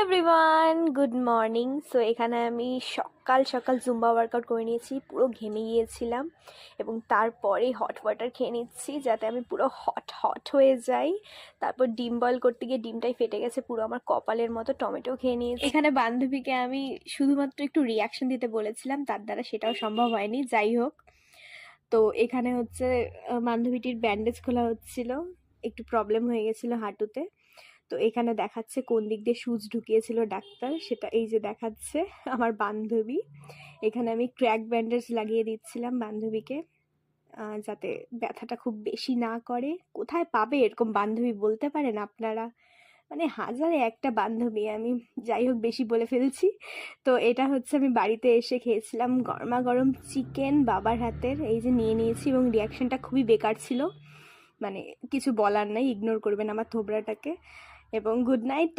Everyone, good morning. So এখানে আমি সকাল সকাল জুম্বা ওয়ার্কআউট করে নিয়েছি, পুরো ঘেমে গিয়েছিলাম এবং তারপরে হট ওয়াটার খেয়ে নিচ্ছি যাতে আমি পুরো হট হট হয়ে যাই। তারপর ডিম বয়েল করতে গিয়ে ডিমটাই ফেটে গেছে পুরো আমার কপালের মতো। টমেটো খেয়ে নিয়েছি। এখানে বান্ধবীকে আমি শুধুমাত্র একটু রিয়াকশন দিতে বলেছিলাম, তার দ্বারা সেটাও সম্ভব হয়নি। যাই হোক, তো এখানে হচ্ছে বান্ধবীটির ব্যান্ডেজ খোলা হচ্ছিল, একটু প্রবলেম হয়ে গেছিলো হাঁটুতে। তো এখানে দেখাচ্ছে কোন দিক দিয়ে সুচ ঢুকিয়েছিল ডাক্তার, সেটা এই যে দেখাচ্ছে আমার বান্ধবী। এখানে আমি ক্র্যাক ব্যান্ডেজ লাগিয়ে দিচ্ছিলাম বান্ধবীকে, যাতে ব্যথাটা খুব বেশি না করে। কোথায় পাবে এরকম বান্ধবী বলতে পারেন আপনারা? মানে হাজারে একটা বান্ধবী আমি। যাই হোক, বেশি বলে ফেলছি। তো এটা হচ্ছে আমি বাড়িতে এসে খেয়েছিলাম গরমা গরম চিকেন বাবার হাতের, এই যে নিয়ে নিয়েছি, এবং রিয়াকশনটা খুবই বেকার ছিল। মানে কিছু বলার নাই, ইগনোর করবেন আমার থোবড়াটাকে। এবং গুড নাইট।